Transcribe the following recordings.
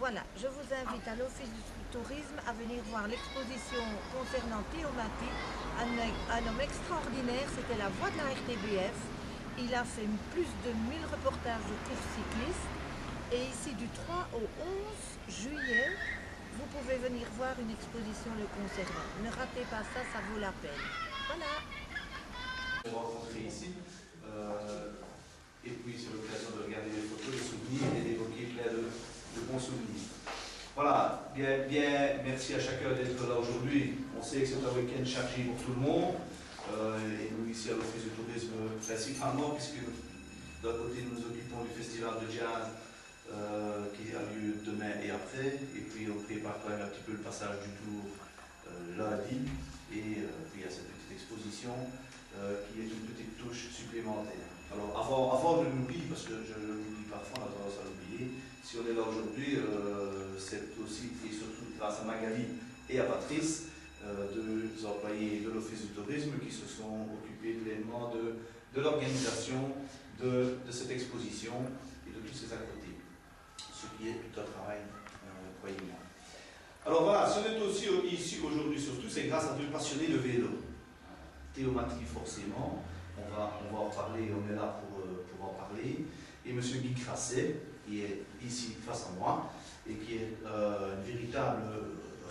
Voilà, je vous invite à l'Office du tourisme à venir voir l'exposition concernant Théomatie, un homme extraordinaire, c'était la voix de la RTBF. Il a fait plus de 1000 reportages de courses cyclistes. Et ici, du 3 au 11 juillet, vous pouvez venir voir une exposition le concernant. Ne ratez pas ça, ça vaut la peine. Voilà. On va rencontrer ici. Et puis, c'est l'occasion de regarder les photos, les souvenirs et d'évoquer plein de bons souvenirs. Voilà, bien, merci à chacun d'être là aujourd'hui. On sait que c'est un week-end chargé pour tout le monde. Et nous, ici à l'Office du tourisme, principalement, puisque d'un côté, nous nous occupons du festival de jazz qui a lieu demain et après. Et puis, on prépare quand même un petit peu le passage du tour lundi. Et puis, il y a cette petite exposition qui est une petite touche supplémentaire. Alors, avant de l'oublier, parce que je l'oublie parfois, on a tendance à l'oublier, si on est là aujourd'hui, c'est aussi et surtout grâce à Magali et à Patrice, deux employés de l'Office du tourisme qui se sont occupés pleinement de l'organisation de cette exposition et de tous ses à côté. Ce qui est tout un travail, croyez-moi. Alors voilà, ce n'est aussi ici aujourd'hui surtout, c'est grâce à deux passionnés de vélo. Théomatie forcément, on va en parler, on est là pour en parler. Et M. Guy Crasset, qui est ici face à moi, et qui est une véritable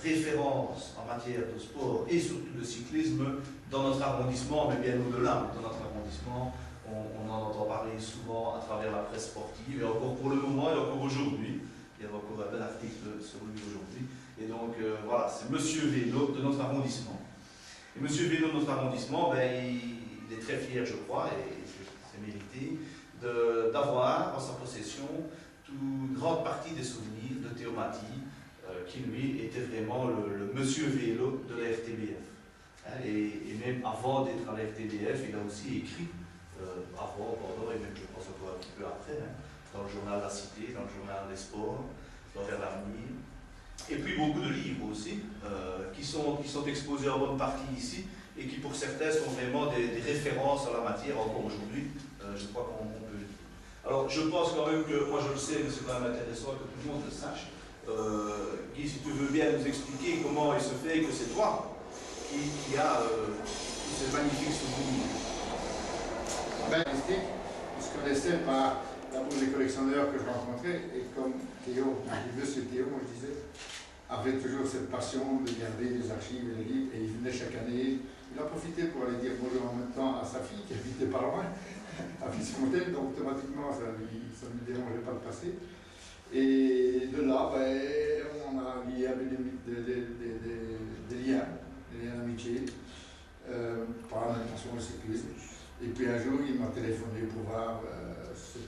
référence en matière de sport et surtout de cyclisme dans notre arrondissement, mais bien au-delà. Dans notre arrondissement, on en entend parler souvent à travers la presse sportive, et encore pour le moment, et encore aujourd'hui. Il y a encore un bel article sur lui aujourd'hui. Et donc, voilà, c'est Monsieur Vélo de notre arrondissement. Et Monsieur Vélo de notre arrondissement, ben, il est très fier, je crois, et c'est mérité, d'avoir en sa possession une grande partie des souvenirs de Théomatie, qui lui était vraiment le Monsieur Vélo de la RTBF. Hein, et même avant d'être à la RTBF, il a aussi écrit, avant, pendant, et même je pense encore un petit peu après, hein, dans le journal La Cité, dans le journal des Sports, dans Vers l'avenir. Et puis beaucoup de livres aussi, qui sont exposés en bonne partie ici, et qui pour certains sont vraiment des références en la matière encore aujourd'hui, je crois qu'on peut le dire. Alors je pense quand même que, moi je le sais, mais c'est quand même intéressant que tout le monde le sache. Guy, si tu veux bien nous expliquer comment il se fait que c'est toi qui a tous ces magnifiques souvenirs. Ben, je connaissais par d'abord les collectionneurs que je rencontrais, et comme Théo, monsieur Théo, moi je disais, avait toujours cette passion de garder les archives et les livres, et il venait chaque année. Il a profité pour aller dire bonjour en même temps à sa fille, qui habitait pas loin, à Fisfontaine, donc automatiquement ça ne lui dérangeait pas de passer. Et de là, ben, on a lié avec des liens d'amitié, par l'intention du cyclisme. Et puis un jour, il m'a téléphoné pour voir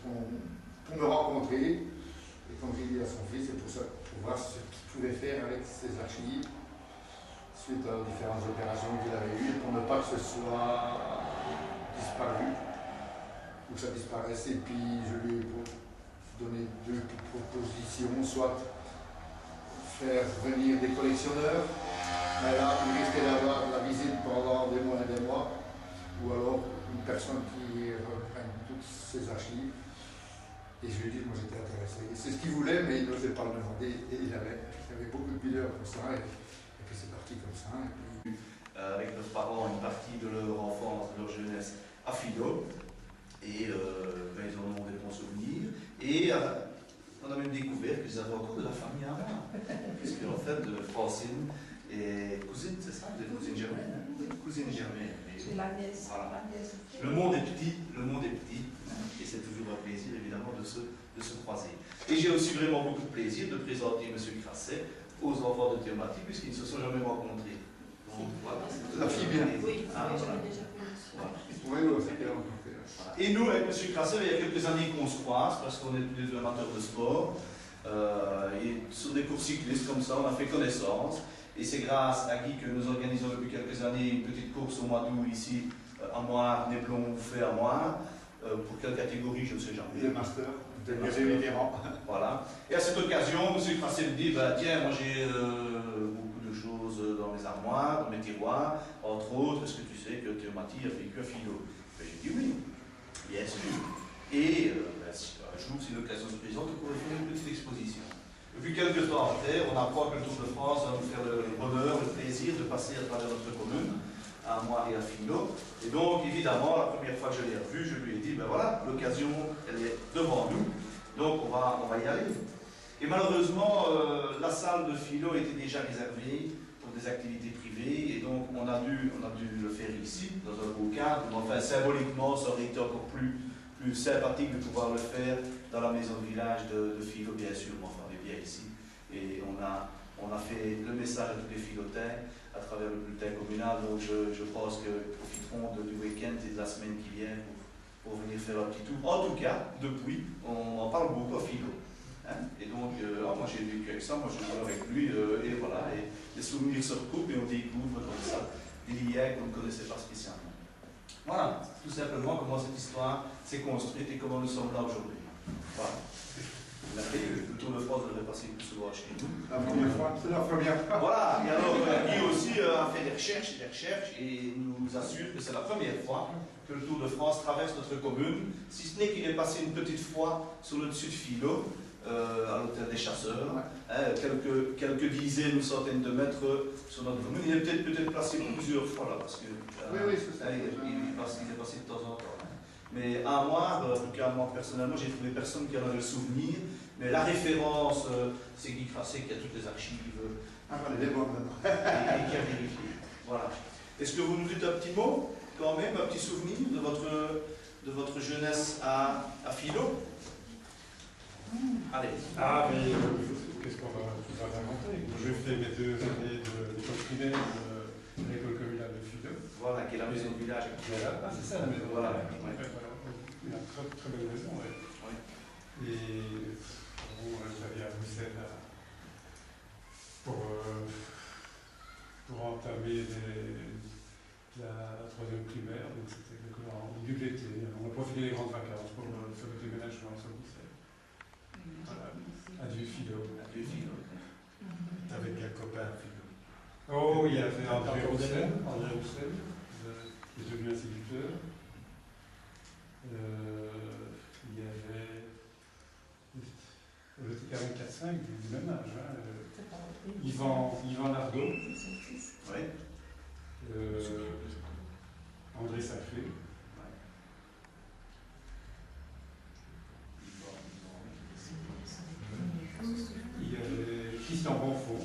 pour me rencontrer. Et comme j'ai dit à son fils, c'est pour voir ce qu'il pouvait faire avec ses archives suite aux différentes opérations qu'il avait eues, et pour ne pas que ce soit disparu ou que ça disparaisse. Et puis je lui ai donné deux propositions, soit faire venir des collectionneurs, mais là il risquait d'avoir de la visite pendant des mois et des mois, ou alors une personne qui reprenne toutes ses archives. Et je lui ai dit, moi j'étais intéressé. C'est ce qu'il voulait, mais il n'osait pas le demander. Et il avait beaucoup de pilleurs pour ça. Et puis c'est parti comme ça. Et puis... avec nos parents, une partie de leur enfance, de leur jeunesse à Philo. Et ben, ils en ont des bons souvenirs. Et on a même découvert qu'ils avaient encore de la famille à moi. Puisque en fait, Francine et cousine, c'est ça? Vous êtes cousine germaine, hein? Cousine germaine. C'est la nièce. Voilà. Le monde est petit, et c'est toujours un plaisir évidemment de se croiser. Et j'ai aussi vraiment beaucoup de plaisir de présenter M. Crasset aux enfants de Théomatie, puisqu'ils ne se sont jamais rencontrés. Donc voilà, la fille bien. Oui, voilà. j'avais déjà connu. Oui, on s'était rencontrés. Et nous, avec M. Crasset, il y a quelques années qu'on se croise, parce qu'on est tous les deux amateurs de sport. Et sur des courses cyclistes comme ça, on a fait connaissance. Et c'est grâce à Guy que nous organisons depuis quelques années une petite course au mois d'août ici, à Moire, Néblon, fait à Moire. Pour quelle catégorie, je ne sais jamais. Des masters, des vétérans. Voilà. Et à cette occasion, M. Crasset me dit, bah, tiens, moi j'ai beaucoup de choses dans mes armoires, dans mes tiroirs, entre autres, est-ce que tu sais que Théomatie a vécu à Philo? Ben, j'ai dit oui, bien sûr. Et ben, un jour, si l'occasion se présente, on pourrait faire une petite exposition. Vu quelques temps après, on apprend que le Tour de France va nous faire le bonheur, le plaisir de passer à travers notre commune, à moi et à Philo. Et donc, évidemment, la première fois que je l'ai revu, je lui ai dit, ben voilà, l'occasion, elle est devant nous, donc on va y aller. Et malheureusement, la salle de Philo était déjà réservée pour des activités privées, et donc on a dû le faire ici, dans un beau cadre. Enfin, symboliquement, ça aurait été encore plus sympathique de pouvoir le faire dans la maison de village de Philo, bien sûr, mais enfin, on est bien ici. Et on a fait le message à tous les philotins à travers le bulletin communal, donc je pense qu'ils profiteront du week-end et de la semaine qui vient pour venir faire un petit tour. En tout cas, depuis, on en parle beaucoup à Philo. Hein? Et donc, moi j'ai vécu avec ça, moi je joue avec lui, et voilà, et les souvenirs se recoupent et on découvre comme ça des liens qu'on ne connaissait pas spécialement. Voilà, tout simplement comment cette histoire s'est construite et comment nous sommes là aujourd'hui. Voilà. Le Tour de France devrait passer plus souvent chez nous. La première fois, c'est la première fois. Voilà, et alors Guy aussi a fait des recherches et nous assure que c'est la première fois que le Tour de France traverse notre commune, si ce n'est qu'il est passé une petite fois sur le dessus de Philo, à l'hôtel des chasseurs, quelques dizaines ou centaines de mètres sur notre commune. Il est peut-être passé plusieurs fois là, parce que Oui, c'est ça. il est passé de temps en temps. Hein. Mais à moi, en tout cas moi personnellement, j'ai trouvé personne qui en avait le souvenir. Mais la référence, c'est Guy Crasset qui a toutes les archives Elle est bonne maintenant. et qui a vérifié. Voilà. Est-ce que vous nous dites un petit mot, quand même, un petit souvenir de votre jeunesse à Philo? Allez. Ah, mais qu'est-ce qu'on va raconter? J'ai fait mes 2 années de l'école primaire de l'école communale de Philo. Voilà, qui est la maison de village. Ah, c'est ça la maison. Voilà. Une très belle maison, ouais. Oui. Et bon, j'allais à Bruxelles pour entamer la 3e primaire, donc c'était en début de l'été. On a profité des grandes vacances pour faire le déménagement sur Bruxelles. Voilà. Adieu Philo. Adieu Philo. Avec quel copain Philo? Oh, il y avait André Roussel, qui est devenu instituteur. Il y avait, j'étais quand même 4-5 du même âge, hein. Yvan Lardot, Oui. André Sacré. Il y avait Christian Bonfond.